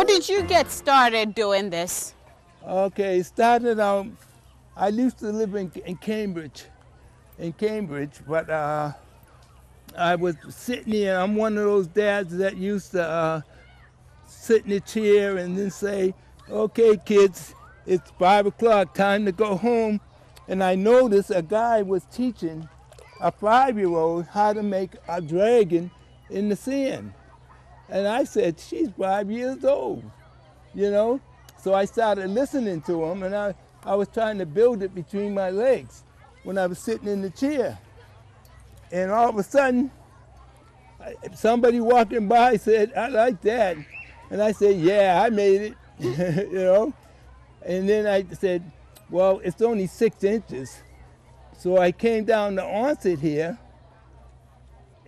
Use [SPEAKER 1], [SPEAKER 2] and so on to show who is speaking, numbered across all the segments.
[SPEAKER 1] How did you get started doing this?
[SPEAKER 2] Okay, it started out, I used to live in Cambridge, but I was sitting here. I'm one of those dads that used to sit in a chair and then say, okay, kids, it's 5 o'clock, time to go home. And I noticed a guy was teaching a 5-year-old how to make a dragon in the sand. And I said, she's 5 years old, you know? So I started listening to him, and I was trying to build it between my legs when I was sitting in the chair. And all of a sudden, somebody walking by said, I like that. And I said, yeah, I made it, you know? And then I said, well, it's only 6 inches. So I came down to Onset here,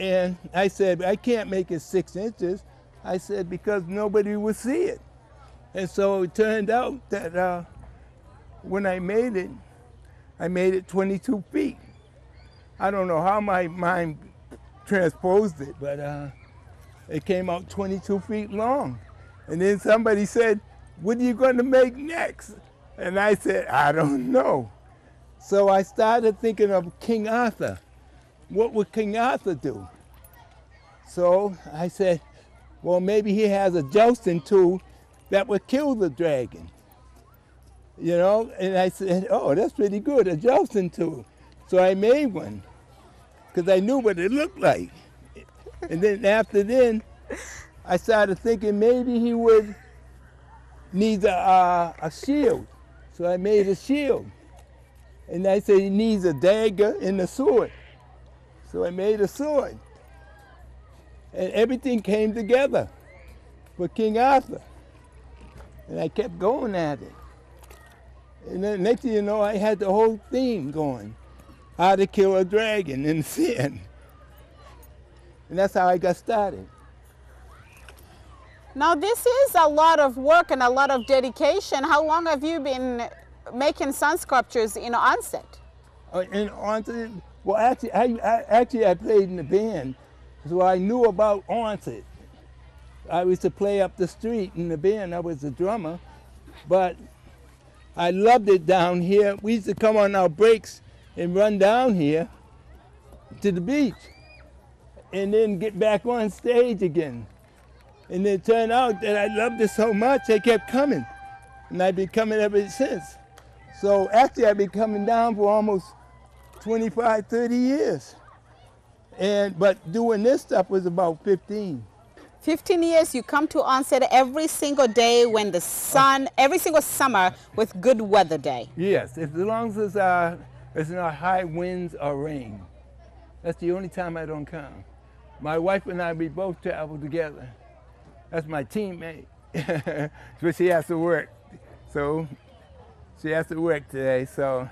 [SPEAKER 2] and I said, I can't make it 6 inches. I said, because nobody would see it. And so it turned out that when I made it 22 feet. I don't know how my mind transposed it, but it came out 22 feet long. And then somebody said, what are you going to make next? And I said, I don't know. So I started thinking of King Arthur. What would King Arthur do? So I said, well, maybe he has a jousting tool that would kill the dragon. You know, and I said, oh, that's pretty good, a jousting tool. So I made one, because I knew what it looked like. And then after then, I started thinking maybe he would need a shield. So I made a shield. And I said he needs a dagger and a sword. So I made a sword. And everything came together for King Arthur. And I kept going at it. And then next thing you know, I had the whole theme going. How to kill a dragon in the sand. And that's how I got started.
[SPEAKER 1] Now this is a lot of work and a lot of dedication. How long have you been making sun sculptures in Onset?
[SPEAKER 2] In Onset, well, actually, I played in the band, so I knew about Onset. I used to play up the street in the band. I was a drummer, but I loved it down here. We used to come on our breaks and run down here to the beach and then get back on stage again. And it turned out that I loved it so much, I kept coming. And I've been coming ever since. So actually, I've been coming down for almost 25, 30 years. But doing this stuff was about 15.
[SPEAKER 1] 15 years, you come to Onset every single day when the sun, every single summer with good weather day.
[SPEAKER 2] Yes, as long as it's not high winds or rain. That's the only time I don't come. My wife and I, we both travel together. That's my teammate. But she has to work. So she has to work today. So,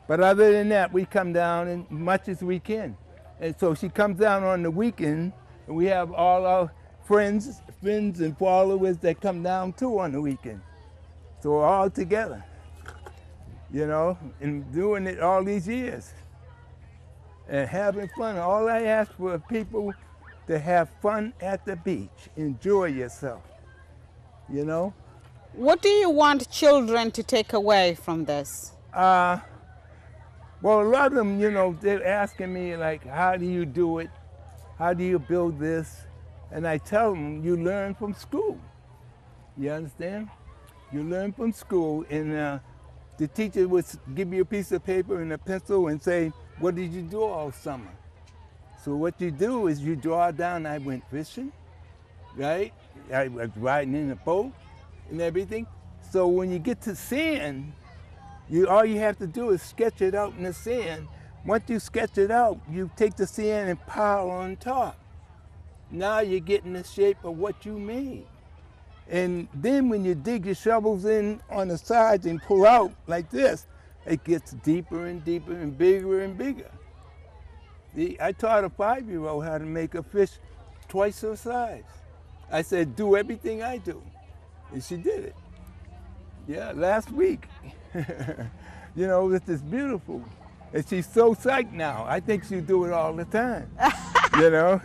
[SPEAKER 2] but other than that, we come down as much as we can. And so she comes down on the weekend, and we have all our friends and followers that come down too on the weekend. So we're all together, you know, and doing it all these years and having fun. All I ask for people to have fun at the beach, enjoy yourself, you know.
[SPEAKER 1] What do you want children to take away from this?
[SPEAKER 2] Well, a lot of them, you know, they're asking me, like, how do you do it? How do you build this? And I tell them, you learn from school. You understand? You learn from school, and the teacher would give you a piece of paper and a pencil and say, what did you do all summer? So what you do is you draw down, I went fishing, right? I was riding in a boat and everything. So when you get to sand, all you have to do is sketch it out in the sand. Once you sketch it out, you take the sand and pile on top. Now you're getting the shape of what you made. And then when you dig your shovels in on the sides and pull out like this, it gets deeper and deeper and bigger. I taught a 5-year-old how to make a fish twice her size. I said, do everything I do. And she did it. Yeah, last week. You know, this is beautiful. And she's so psyched now. I think she'll do it all the time, you know?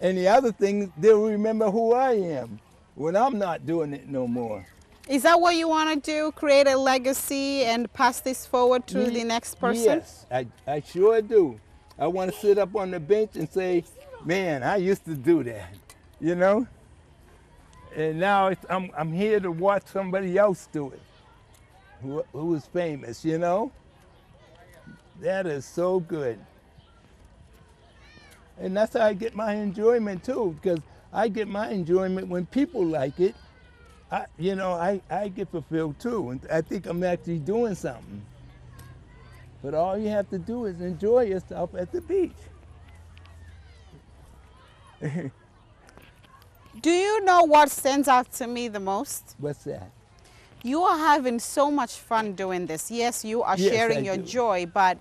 [SPEAKER 2] And the other thing, they'll remember who I am when I'm not doing it no more.
[SPEAKER 1] Is that what you want to do? Create a legacy and pass this forward to the next person?
[SPEAKER 2] Yes, I sure do. I want to sit up on the bench and say, man, I used to do that, you know? And now I'm here to watch somebody else do it, who is famous, you know? That is so good. And that's how I get my enjoyment too, because I get my enjoyment when people like it. I get fulfilled too, and I think I'm actually doing something. But all you have to do is enjoy yourself at the beach.
[SPEAKER 1] Do you know what stands out to me the most?
[SPEAKER 2] What's that?
[SPEAKER 1] You are having so much fun doing this. Yes, you are
[SPEAKER 2] Yes,
[SPEAKER 1] sharing
[SPEAKER 2] I
[SPEAKER 1] your
[SPEAKER 2] do.
[SPEAKER 1] joy, but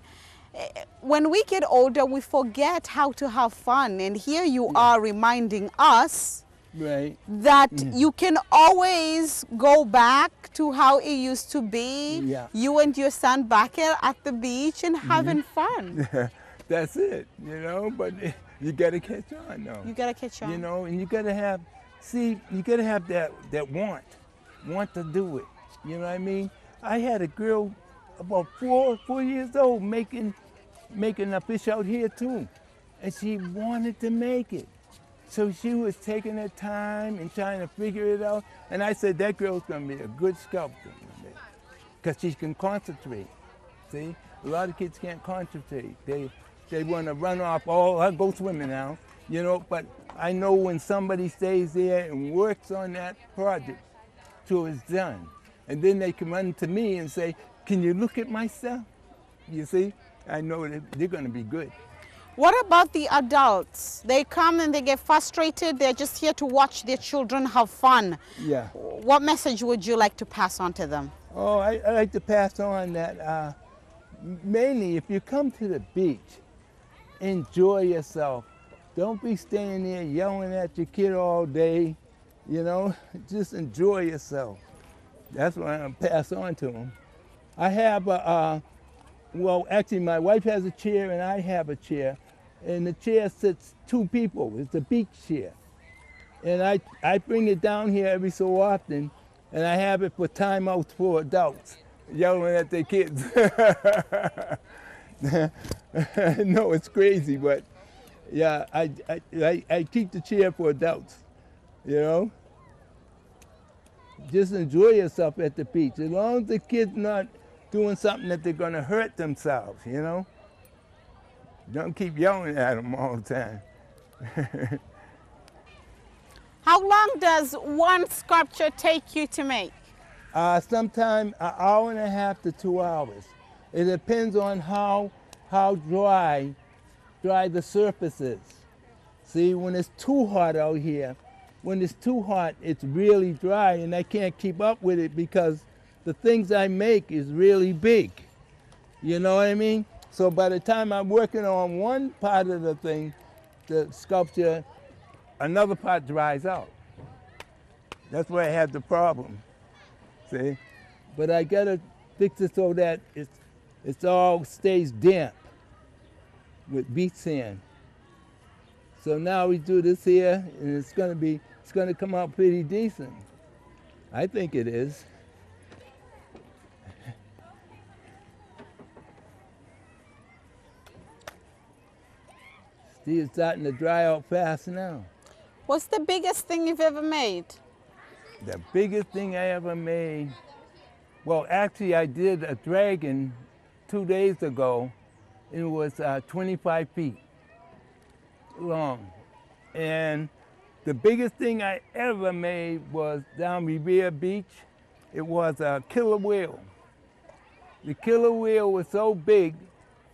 [SPEAKER 1] when we get older, we forget how to have fun. And here you are reminding us
[SPEAKER 2] Right.
[SPEAKER 1] that you can always go back to how it used to be.
[SPEAKER 2] Yeah.
[SPEAKER 1] You and your son back at the beach and having fun.
[SPEAKER 2] That's it, you know, but you got to catch on though.
[SPEAKER 1] You gotta catch on.
[SPEAKER 2] You know, and you got to have, you got to have that want to do it. You know what I mean? I had a girl about 4 years old making a fish out here too, and she wanted to make it. So she was taking her time and trying to figure it out. And I said, that girl's gonna be a good sculptor because she can concentrate. See, a lot of kids can't concentrate. They want to run off, oh, I'll go swimming now, you know. But I know when somebody stays there and works on that project till it's done, and then they can run to me and say, can you look at my stuff? You see, I know that they're gonna be good.
[SPEAKER 1] What about the adults? They come and they get frustrated. They're just here to watch their children have fun.
[SPEAKER 2] Yeah.
[SPEAKER 1] What message would you like to pass on to them?
[SPEAKER 2] Oh, I like to pass on that mainly if you come to the beach, enjoy yourself. Don't be staying there yelling at your kid all day, you know. Just enjoy yourself. That's what I'm gonna pass on to them. I have well, actually my wife has a chair and I have a chair. And the chair sits 2 people. It's a beach chair. And I bring it down here every so often, and I have it for timeouts for adults yelling at their kids. No, it's crazy, but yeah, I keep the chair for adults, you know? Just enjoy yourself at the beach. As long as the kid's not doing something that they're gonna hurt themselves, you know? Don't keep yelling at them all the time.
[SPEAKER 1] How long does one sculpture take you to make?
[SPEAKER 2] Sometime an hour and a half to 2 hours. It depends on how dry the surface is. See, when it's too hot out here, when it's too hot, it's really dry, and I can't keep up with it because the things I make is really big. You know what I mean? So by the time I'm working on one part of the thing, the sculpture, another part dries out. That's where I have the problem, see? But I gotta fix it so that it's all stays damp with beach sand. So now we do this here, and it's gonna come out pretty decent. I think it is. See, it's starting to dry out fast now.
[SPEAKER 1] What's the biggest thing you've ever made?
[SPEAKER 2] The biggest thing I ever made, well, actually I did a dragon 2 days ago. It was 25 feet long. And the biggest thing I ever made was down Revere Beach. It was a killer whale. The killer whale was so big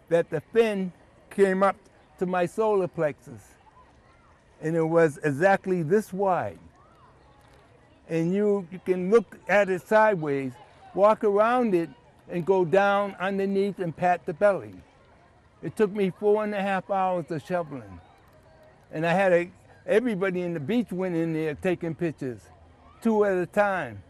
[SPEAKER 2] that the fin came up to my solar plexus. And it was exactly this wide. And you can look at it sideways, walk around it, and go down underneath and pat the belly. It took me 4.5 hours of shoveling. And I had everybody in the beach went in there taking pictures, 2 at a time.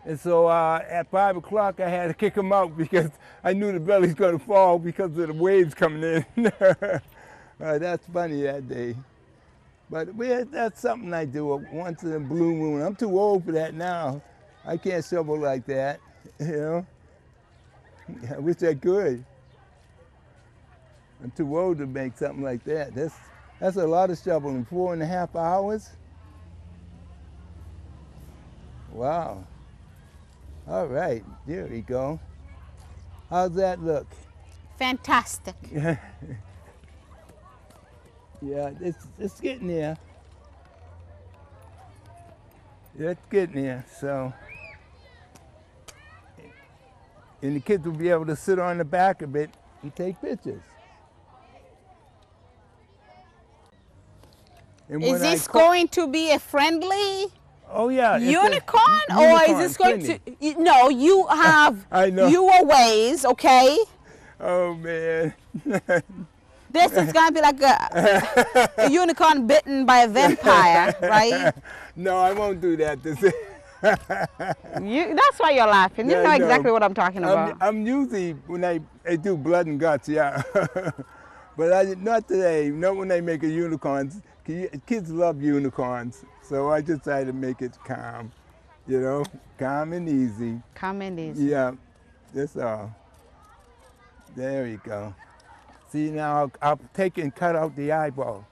[SPEAKER 2] And so at 5 o'clock, I had to kick them out because I knew the belly's gonna fall because of the waves coming in. That's funny that day. But that's something I do once in a blue moon. I'm too old for that now. I can't shovel like that, you know. I wish I could. I'm too old to make something like that. That's a lot of shoveling, 4.5 hours. Wow. All right, there we go. How's that look?
[SPEAKER 1] Fantastic.
[SPEAKER 2] Yeah, it's getting there. It's getting there, so. And the kids will be able to sit on the back of it and take pictures. And
[SPEAKER 1] Is this going to be a friendly
[SPEAKER 2] oh yeah,
[SPEAKER 1] unicorn, or is this going to? No, you have
[SPEAKER 2] I know.
[SPEAKER 1] your ways, okay?
[SPEAKER 2] Oh man.
[SPEAKER 1] This is gonna be like a unicorn bitten by a vampire, right?
[SPEAKER 2] No, I won't do that.
[SPEAKER 1] That's why you're laughing. You
[SPEAKER 2] Yeah,
[SPEAKER 1] know
[SPEAKER 2] no.
[SPEAKER 1] exactly what I'm talking about.
[SPEAKER 2] I'm usually when I do blood and guts, yeah. But not today. Not when I make a unicorn. Kids love unicorns, so I just try to make it calm, you know, calm and easy.
[SPEAKER 1] Calm and easy.
[SPEAKER 2] Yeah, that's all. There you go. See, now I'll take and cut out the eyeball.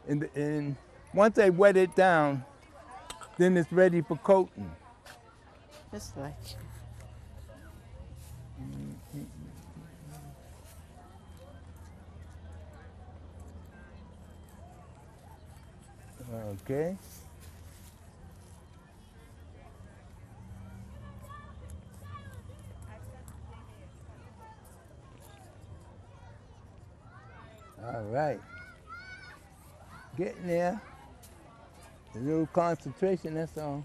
[SPEAKER 2] And once I wet it down, then it's ready for coating.
[SPEAKER 1] Just like.
[SPEAKER 2] Okay. All right. Getting there. A little concentration, that's all.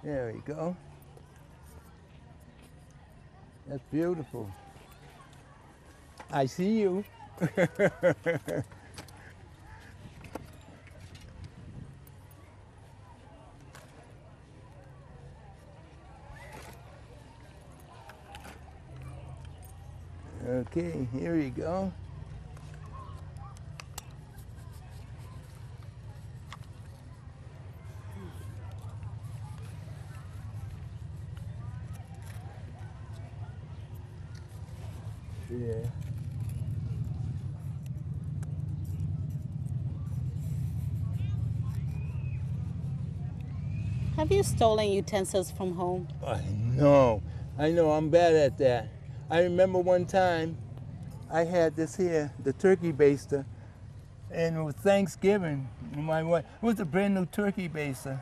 [SPEAKER 2] There we go. That's beautiful. I see you. Okay, here you go. Yeah.
[SPEAKER 1] Have you stolen utensils from home?
[SPEAKER 2] I know, I'm bad at that. I remember one time I had this here, the turkey baster, and it was Thanksgiving. My wife, it was a brand new turkey baster.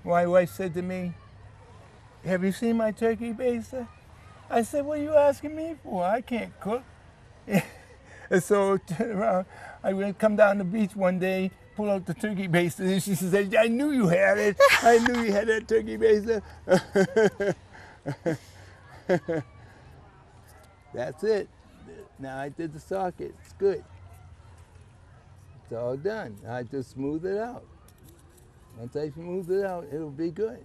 [SPEAKER 2] My wife said to me, "Have you seen my turkey baster?" I said, "What are you asking me for? I can't cook." And so I went come down the beach one day, pull out the turkey baster, and she said, "I knew you had it. I knew you had that turkey baster." That's it. Now I did the socket. It's good. It's all done. I just smooth it out. Once I smooth it out, it'll be good.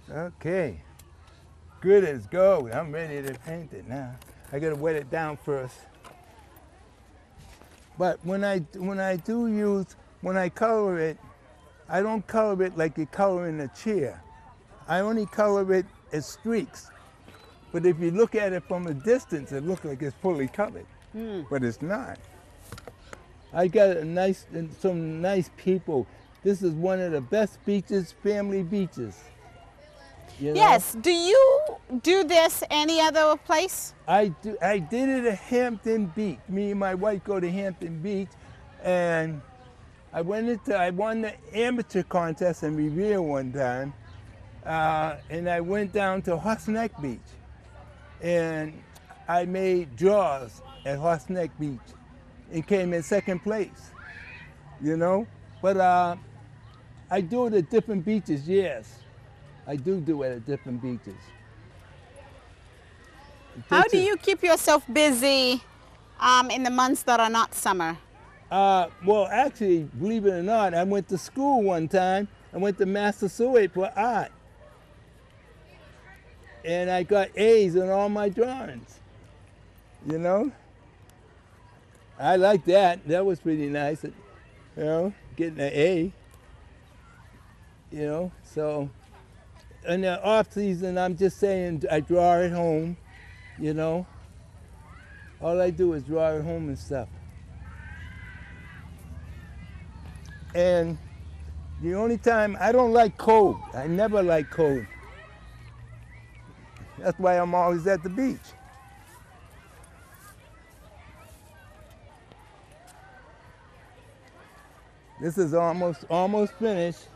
[SPEAKER 2] Okay. Good as gold. I'm ready to paint it now. I gotta wet it down first. But when I color it, I don't color it like you color in a chair. I only color it as streaks. But if you look at it from a distance, it looks like it's fully colored, but it's not. I got some nice people. This is one of the best beaches, family beaches. You know?
[SPEAKER 1] Yes. Do you do this any other place?
[SPEAKER 2] I did it at Hampton Beach. Me and my wife go to Hampton Beach, and I won the amateur contest in Revere one time, and I went down to Horse Neck Beach, and I made draws at Horse Neck Beach, and came in second place. You know, but I do it at different beaches. Yes, I do it at different beaches.
[SPEAKER 1] How do you keep yourself busy in the months that are not summer?
[SPEAKER 2] Well, actually, believe it or not, I went to school one time. I went to Massasoit for art. And I got A's in all my drawings. You know? I like that. That was pretty nice. You know, getting an A. You know, so in the off season, I'm just saying I draw at home. You know, all I do is draw at home and stuff. And the only time I don't like cold. I never like cold. That's why I'm always at the beach. This is almost finished.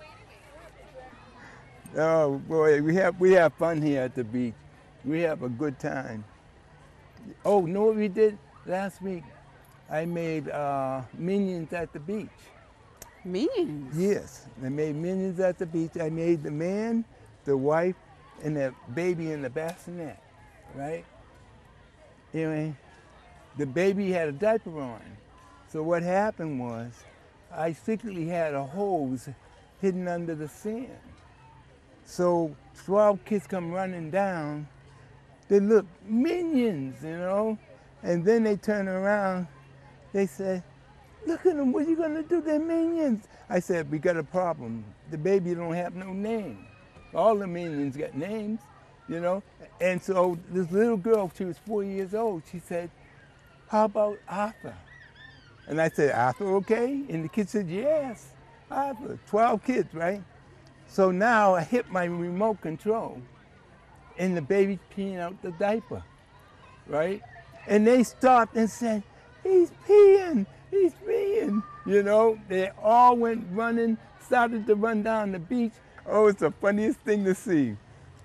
[SPEAKER 2] Oh boy, we have fun here at the beach. We have a good time. Oh, know what we did last week? I made minions at the beach.
[SPEAKER 1] Minions?
[SPEAKER 2] Yes, I made minions at the beach. I made the man, the wife, and the baby in the bassinet, right? Anyway, the baby had a diaper on. So what happened was, I secretly had a hose hidden under the sand. So 12 kids come running down. They look, minions, you know? And then they turn around. They said, look at them, what are you gonna do? They're minions. I said, we got a problem. The baby don't have no name. All the minions got names, you know? And so this little girl, she was 4 years old, she said, how about Arthur? And I said, Arthur okay? And the kid said, yes, Arthur. 12 kids, right? So now I hit my remote control and the baby's peeing out the diaper, right? And they stopped and said, he's peeing, you know? They all went running, started to run down the beach. Oh, it's the funniest thing to see.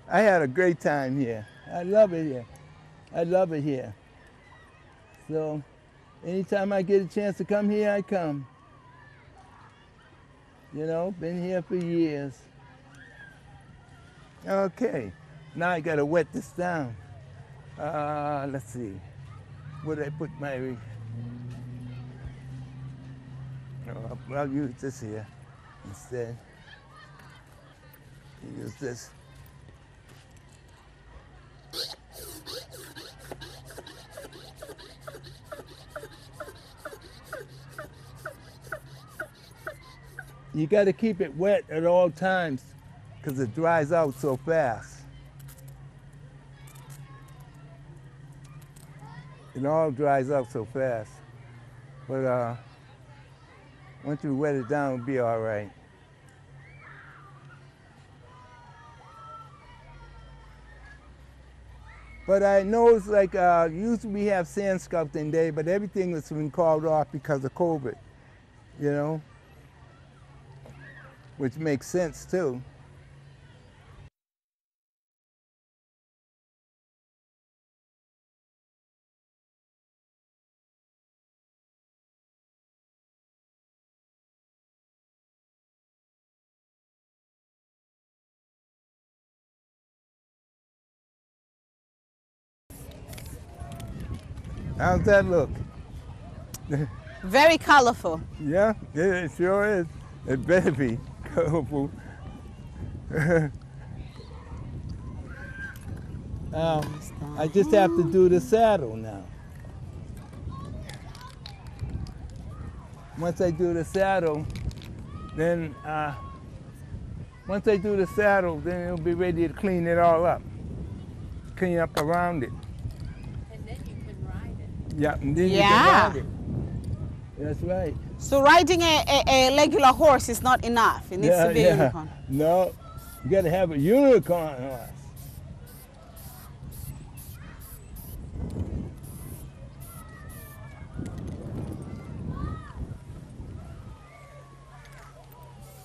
[SPEAKER 2] I had a great time here. I love it here. I love it here. So anytime I get a chance to come here, I come. You know, been here for years. Okay, now I gotta wet this down. Let's see, where did I put my, I'll use this here instead. Use this. You got to keep it wet at all times because it dries out so fast. It all dries out so fast. But once you wet it down, it'll be all right. But I know it's like, usually we have sand sculpting day, but everything has been called off because of COVID, you know? Which makes sense too. How's that look?
[SPEAKER 1] Very colorful.
[SPEAKER 2] Yeah, it sure is. It better be colorful. I just have to do the saddle now. Once I do the saddle, then it'll be ready to clean it all up. Clean up around it.
[SPEAKER 3] And then you can ride it.
[SPEAKER 2] Yeah, and then you
[SPEAKER 1] Yeah.
[SPEAKER 2] can ride it. That's right.
[SPEAKER 1] So riding a regular horse is not enough. It needs to be a unicorn.
[SPEAKER 2] No, you got to have a unicorn horse.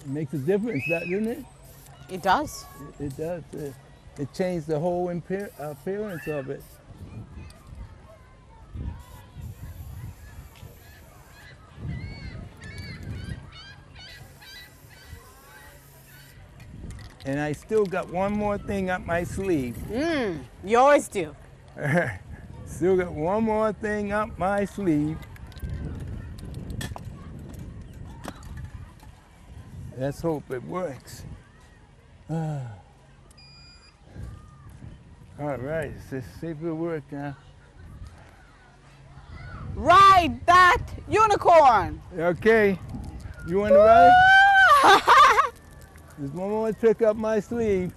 [SPEAKER 2] It makes a difference, doesn't it?
[SPEAKER 1] It does.
[SPEAKER 2] It does. It changed the whole appearance of it. And I still got one more thing up my sleeve.
[SPEAKER 1] You always do.
[SPEAKER 2] Still got one more thing up my sleeve. Let's hope it works. All right, let's see if it works now.
[SPEAKER 1] Ride that unicorn.
[SPEAKER 2] Okay, you want to ride? There's one more trick up my sleeve.